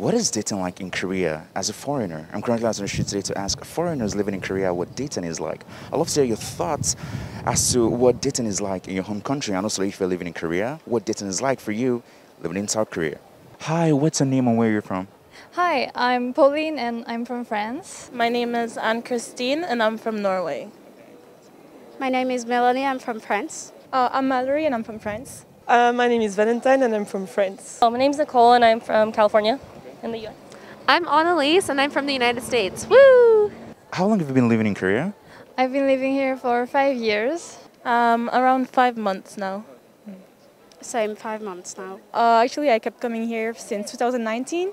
What is dating like in Korea as a foreigner? I'm currently on the shoot today to ask foreigners living in Korea what dating is like. I'd love to hear your thoughts as to what dating is like in your home country, and also if you're living in Korea, what dating is like for you living in South Korea. Hi, what's your name and where you're from? Hi, I'm Pauline and I'm from France. My name is Anne-Christine and I'm from Norway. My name is Melanie, I'm from France. I'm Mallory and I'm from France. My name is Valentine and I'm from France. My name's Nicole and I'm from California in the US. I'm Annalise and I'm from the United States. Woo! How long have you been living in Korea? I've been living here for 5 years. Around 5 months now. Same, 5 months now. Actually, I kept coming here since 2019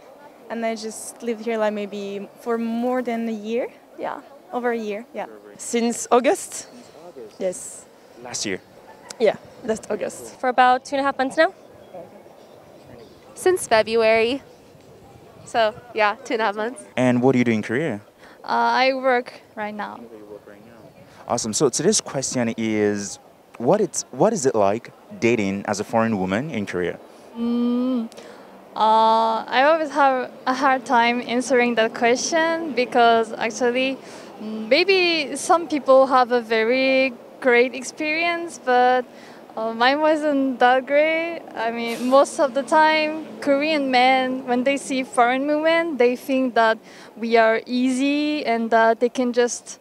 and I just lived here like maybe for more than a year. Yeah, over a year, yeah. Since August? Yes. Last year. Yeah, last August. For about 2.5 months now. Since February. So, yeah, 2.5 months. And what do you do in Korea? I work right now. Awesome. So today's question is, what is it like dating as a foreign woman in Korea? I always have a hard time answering that question because actually maybe some people have a very great experience, but mine wasn't that great. I mean, most of the time, Korean men, when they see foreign women, they think that we are easy and that they can just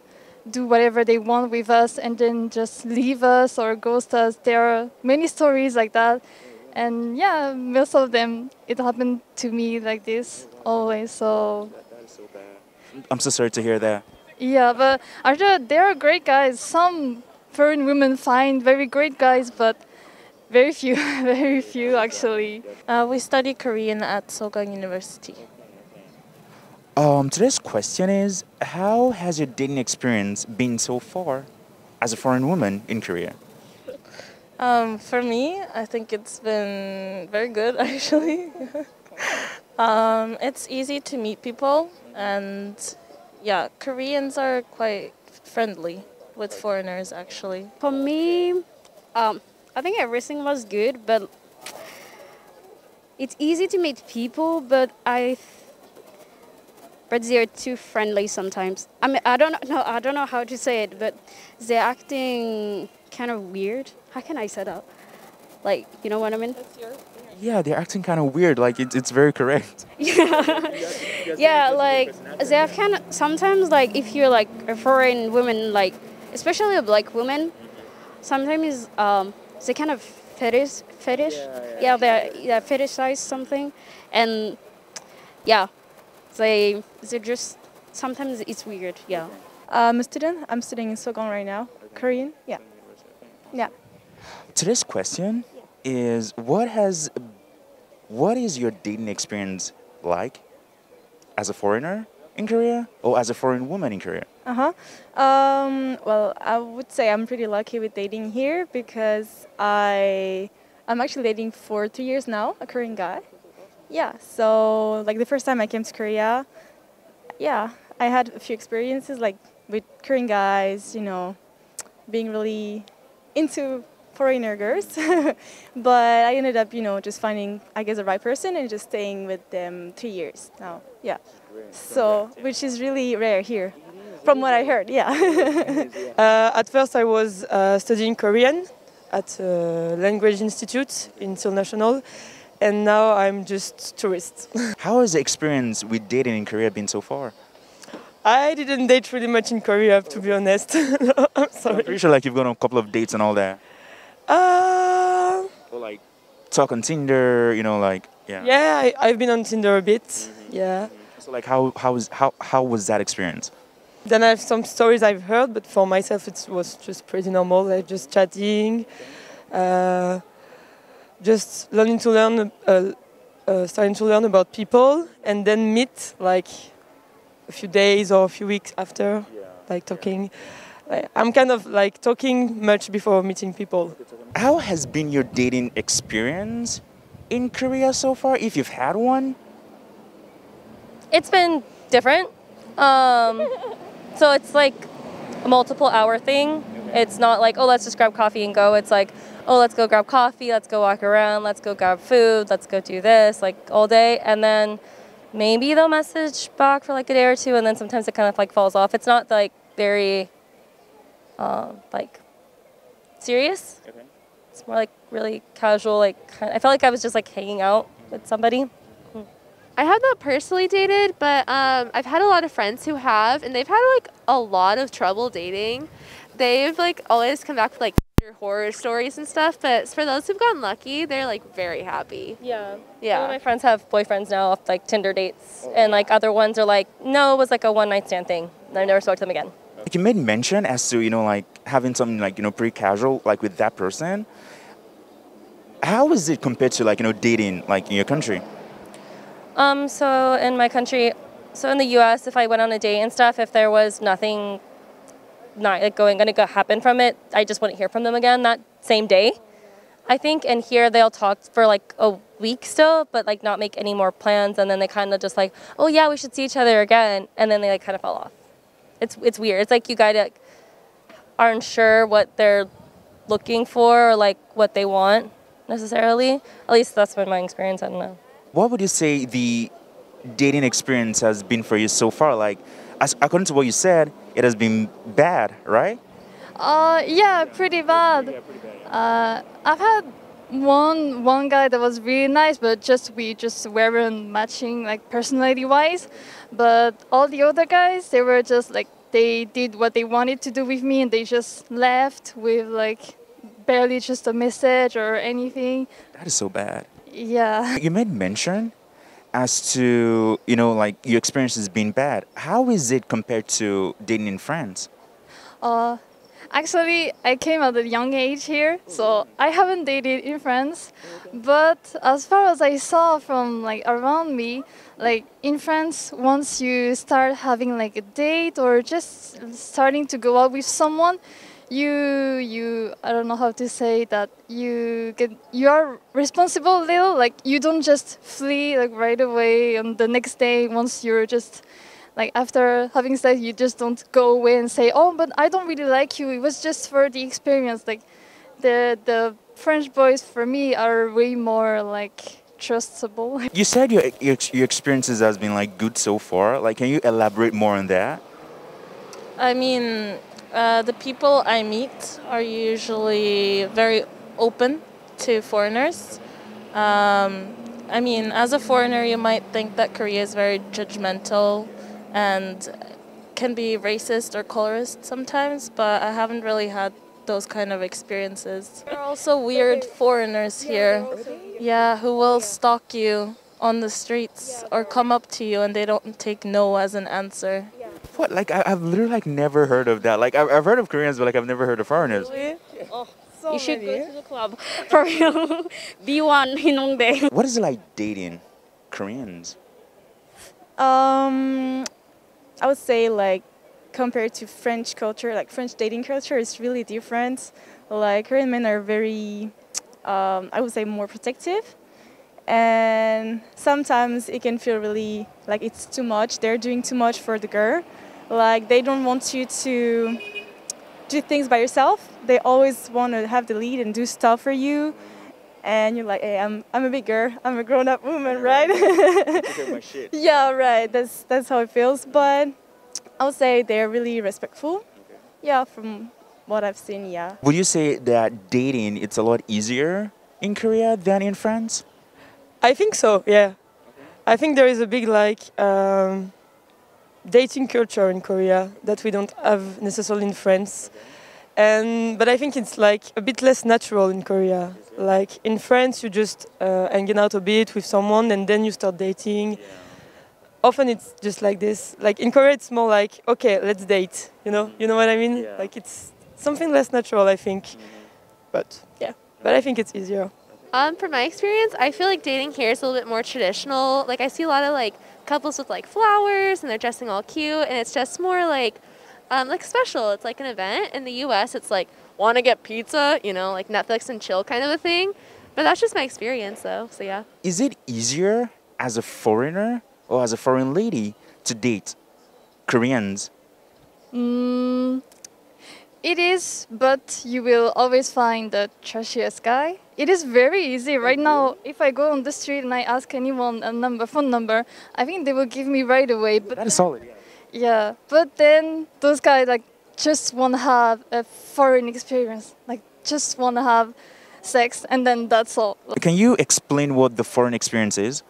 do whatever they want with us and then just leave us or ghost us. There are many stories like that. And yeah, most of them, it happened to me like this always. So That is so bad. I'm so sorry to hear that. yeah, but actually, there are great guys. Some foreign women find very great guys, but very few, very few actually. We study Korean at Sogang University. Today's question is, how has your dating experience been so far as a foreign woman in Korea? For me, I think it's been very good actually. It's easy to meet people and yeah, Koreans are quite friendly with foreigners actually. For me, I think everything was good, but it's easy to meet people, but they're too friendly sometimes. I mean, I don't know how to say it, but they're acting kind of weird. How can I say that? Like, you know what I mean? Yeah, they're acting kind of weird. Like it's very correct. Yeah, like they have kind of sometimes like if you're like a foreign woman, like especially a black woman, sometimes they kind of fetish. Yeah, they fetishize something, and yeah, they just sometimes it's weird. Yeah. I'm a student. I'm studying in Sogang right now. Korean, yeah. Yeah. Today's question is, what is your dating experience like as a foreigner in Korea or as a foreign woman in Korea? Well, I would say I'm pretty lucky with dating here because I'm actually dating for 3 years now, a Korean guy. Yeah, so like the first time I came to Korea, yeah, I had a few experiences like with Korean guys, you know, being really into foreigner girls. But I ended up, you know, just finding, I guess, the right person and just staying with them 3 years now. Yeah. So, which is really rare here, from what I heard, yeah. At first I was studying Korean at a language institute in Seoul National, and now I'm just tourist. How has the experience with dating in Korea been so far? I didn't date really much in Korea, to be honest. No, I'm I'm sorry. pretty sure like you've gone on a couple of dates and all that. Or like talk on Tinder, you know, like yeah. Yeah, I've been on Tinder a bit. Yeah. So like how was that experience? Then I have some stories I've heard, but for myself it was just pretty normal, like just chatting, just starting to learn about people, and then meet like a few days or a few weeks after, like talking. I'm kind of like talking much before meeting people. How has been your dating experience in Korea so far, if you've had one? It's been different. So it's like a multiple hour thing. It's not like, oh, let's just grab coffee and go. It's like, oh, let's go grab coffee, let's go walk around, let's go grab food, let's go do this, like all day. And then maybe they'll message back for like a day or two, and then sometimes it kind of like falls off. It's not like very like serious. Okay. It's more like really casual. Like I felt like I was just like hanging out with somebody. I have not personally dated, but I've had a lot of friends who have, and they've had like a lot of trouble dating. They've like always come back with like horror stories and stuff, but for those who've gotten lucky, they're like very happy. Yeah. Yeah. Some of my friends have boyfriends now off like Tinder dates, and like other ones are like, no, it was like a one-night stand thing. And I never spoke to them again. Like you made mention as to, like having something like, pretty casual, like with that person. How is it compared to like, dating like in your country? So in my country, so in the U.S., if I went on a date and stuff, if there was nothing not like going to happen from it, I just wouldn't hear from them again that same day, I think. And here they'll talk for like a week still, but like not make any more plans, and then they kind of just like, oh yeah, we should see each other again, and then they like kind of fall off. It's weird. It's like you guys aren't sure what they're looking for or like what they want necessarily. At least that's been my experience. I don't know. What would you say the dating experience has been for you so far? Like, according to what you said, it has been bad, right? Yeah, pretty bad. I've had one guy that was really nice, but we just weren't matching like personality wise. But all the other guys, they were just like they did what they wanted to do with me, and they just left with like barely just a message or anything. That is so bad. Yeah. You made mention as to, like your experience has been bad. How is it compared to dating in France? Actually, I came at a young age here, so I haven't dated in France. But as far as I saw from like around me, like in France, once you start having like a date or just starting to go out with someone, you I don't know how to say that, you are responsible a little. Like you don't just flee like right away on the next day. Once you're just like after having sex, you just don't go away and say, oh, but I don't really like you, it was just for the experience. Like the French boys for me are way more like trustable. You said your experiences has been like good so far. Like, can you elaborate more on that? I mean, the people I meet are usually very open to foreigners. I mean, as a foreigner, you might think that Korea is very judgmental and can be racist or colorist sometimes, but I haven't really had those kind of experiences. There are also weird foreigners here, yeah, who will stalk you on the streets or come up to you and they don't take no as an answer. What? Like, I've literally like never heard of that. Like, I've heard of Koreans, but like I've never heard of foreigners. Really? Oh, you should go to the club for real. B1 in Hongdae. What is it like dating Koreans? I would say like compared to French culture, like French dating culture is really different. Like Korean men are very, I would say more protective. And sometimes it can feel really like it's too much. They're doing too much for the girl. Like they don't want you to do things by yourself. They always want to have the lead and do stuff for you. And you're like, hey, I'm a big girl. I'm a grown-up woman, right? My shit. Yeah, right. That's how it feels. But I would say they're really respectful. Yeah, from what I've seen, yeah. Would you say that dating it's a lot easier in Korea than in France? I think so, yeah. I think there is a big dating culture in Korea that we don't have necessarily in France. But I think it's like a bit less natural in Korea. Like in France, you just hanging out a bit with someone and then you start dating. Often it's just like this. Like in Korea, it's more like, okay, let's date. You know what I mean? Yeah. Like it's something less natural, I think. But yeah, but I think it's easier. From my experience, I feel like dating here is a little bit more traditional. Like I see a lot of like couples with like flowers and they're dressing all cute, and it's just more like special. It's like an event. In the U.S., it's like want to get pizza, like Netflix and chill kind of a thing. But that's just my experience, though. So yeah. Is it easier as a foreigner or as a foreign lady to date Koreans? It is, but you will always find the trashiest guy. It is very easy right now. If I go on the street and I ask anyone a phone number, I think they will give me right away. But That is solid. Yeah. yeah, but then those guys like just want to have a foreign experience, like just want to have sex, and then that's all. Can you explain what the foreign experience is?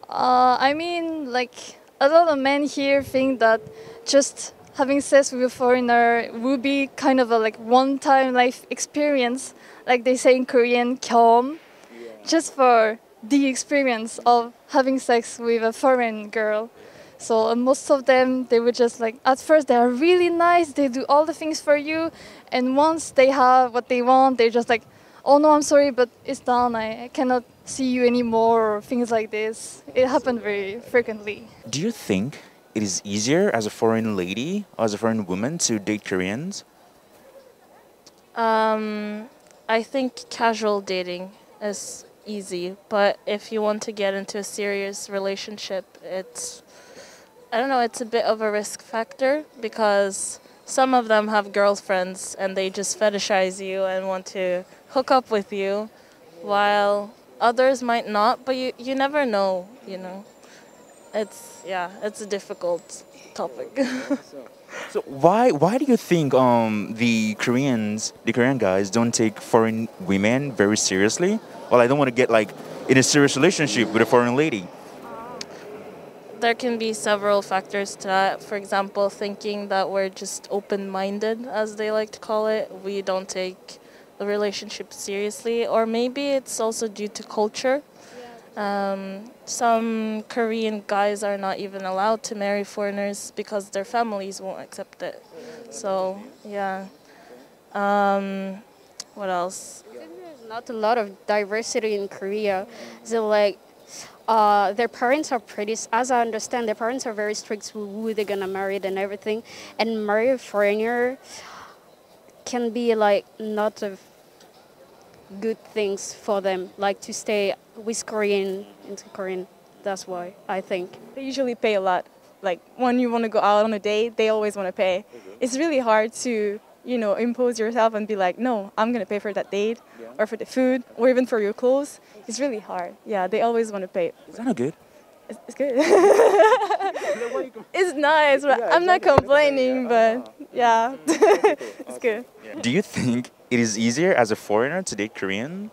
I mean, like a lot of men here think that just having sex with a foreigner would be kind of a like one-time life experience, like they say in Korean, "경험," just for the experience of having sex with a foreign girl. So most of them, they would just like, at first they are really nice, they do all the things for you, and once they have what they want, they're just like, oh no, I'm sorry, but it's done, I cannot see you anymore, or things like this. It happened very frequently. Do you think it is easier as a foreign lady or as a foreign woman to date Koreans? I think casual dating is easy, but if you want to get into a serious relationship, I don't know, it's a bit of a risk factor because some of them have girlfriends and they just fetishize you and want to hook up with you, while others might not, but you never know, you know. It's a difficult topic. So why do you think the Korean guys don't take foreign women very seriously? Well, I don't want to get like in a serious relationship with a foreign lady. There can be several factors to that. For example, thinking that we're just open-minded, as they like to call it. We don't take the relationship seriously. Or maybe it's also due to culture. Some Korean guys are not even allowed to marry foreigners because their families won't accept it. So, yeah. What else? There's not a lot of diversity in Korea. So like, their parents are pretty, as I understand, their parents are very strict with who they're gonna marry and everything. And marry a foreigner can be like not a good things for them, like to stay with Korean into Korean. That's why I think. They usually pay a lot. Like when you want to go out on a date, they always want to pay. It's really hard to, impose yourself and be like, no, I'm going to pay for that date or for the food or even for your clothes. It's really hard. Yeah, they always want to pay. Is that not good? It's good. It's nice. But I'm not complaining, but yeah, it's good. Do you think it is easier as a foreigner to date Korean?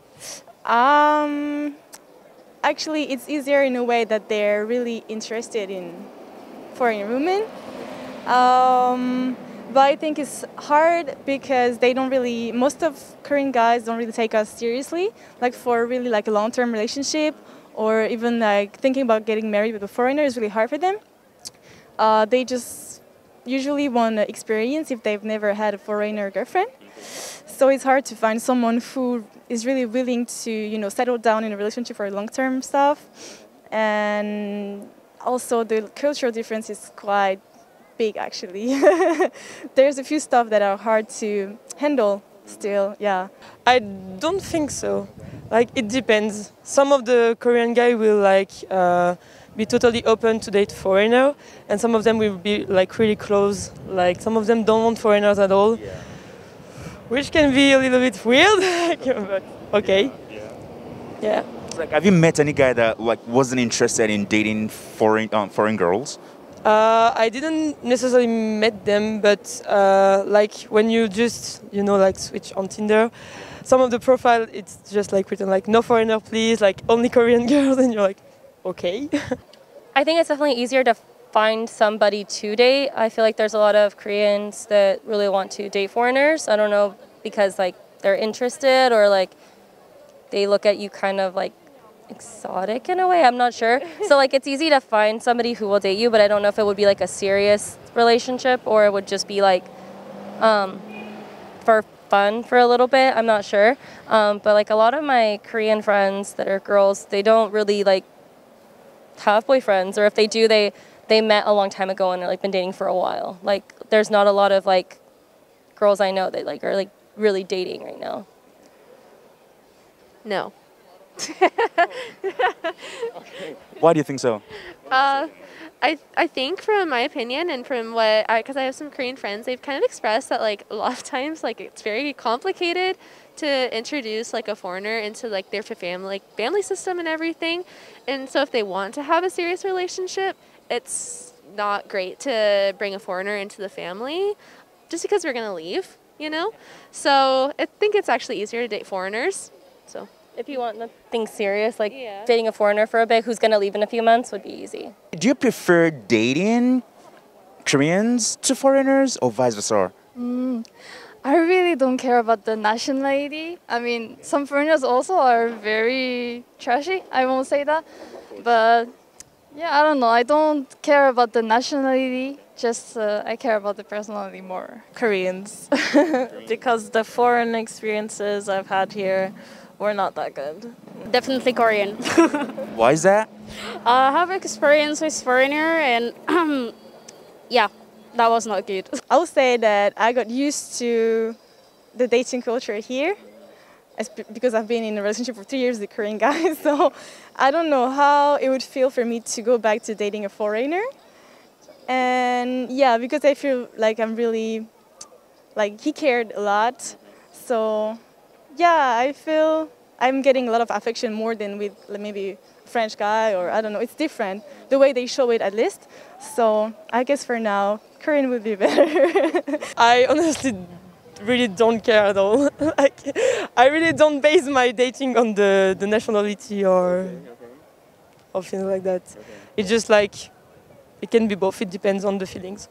Actually, it's easier in a way that they're really interested in foreign women. But I think it's hard because most of Korean guys don't really take us seriously, like for really like a long-term relationship or even like thinking about getting married with a foreigner is really hard for them. They just usually want to experience if they've never had a foreigner girlfriend. So it's hard to find someone who is really willing to, settle down in a relationship for long-term stuff. And also the cultural difference is quite big, actually. There's a few stuff that are hard to handle still, yeah. I don't think so. Like, it depends. Some of the Korean guy will be totally open to date foreigner, and some of them will be like really close. Like some of them don't want foreigners at all, which can be a little bit weird. But okay. Yeah. Like, have you met any guy that like wasn't interested in dating foreign girls? I didn't necessarily met them, but like when you just like switch on Tinder, some of the profile it's just like written like no foreigner please, like only Korean girls, and you're like, okay. I think it's definitely easier to find somebody to date. I feel like there's a lot of Koreans that really want to date foreigners. I don't know, because like they're interested or like they look at you kind of like exotic in a way. I'm not sure. So like it's easy to find somebody who will date you, but I don't know if it would be like a serious relationship or it would just be like for fun for a little bit. I'm not sure. But like a lot of my Korean friends that are girls, they don't really like have boyfriends, or if they do, they met a long time ago and they're like been dating for a while. Like there's not a lot of like girls I know that like are like really dating right now. No. Why do you think so? I think from my opinion and from what because I have some Korean friends, they've kind of expressed that like a lot of times like it's very complicated to introduce like a foreigner into like their family system and everything, and so if they want to have a serious relationship, it's not great to bring a foreigner into the family, just because we're gonna leave, you know. So I think it's actually easier to date foreigners. So. If you want nothing serious, like Yeah. dating a foreigner for a bit who's going to leave in a few months would be easy. Do you prefer dating Koreans to foreigners or vice versa? I really don't care about the nationality. I mean, some foreigners also are very trashy. I won't say that. But yeah, I don't know. I don't care about the nationality. Just I care about the personality more. Koreans, because the foreign experiences I've had here were not that good. Definitely Korean. Why is that? I have experience with foreigner and yeah, that was not good. I would say that I got used to the dating culture here because I've been in a relationship for 2 years with Korean guys. So I don't know how it would feel for me to go back to dating a foreigner. And yeah, because I feel like I'm really, like he cared a lot. So yeah, I feel I'm getting a lot of affection more than with maybe a French guy or I don't know. It's different, the way they show it at least. So I guess for now, Korean would be better. I honestly really don't care at all. Like, I really don't base my dating on the nationality or things like that. It's just like, it can be both, it depends on the feelings.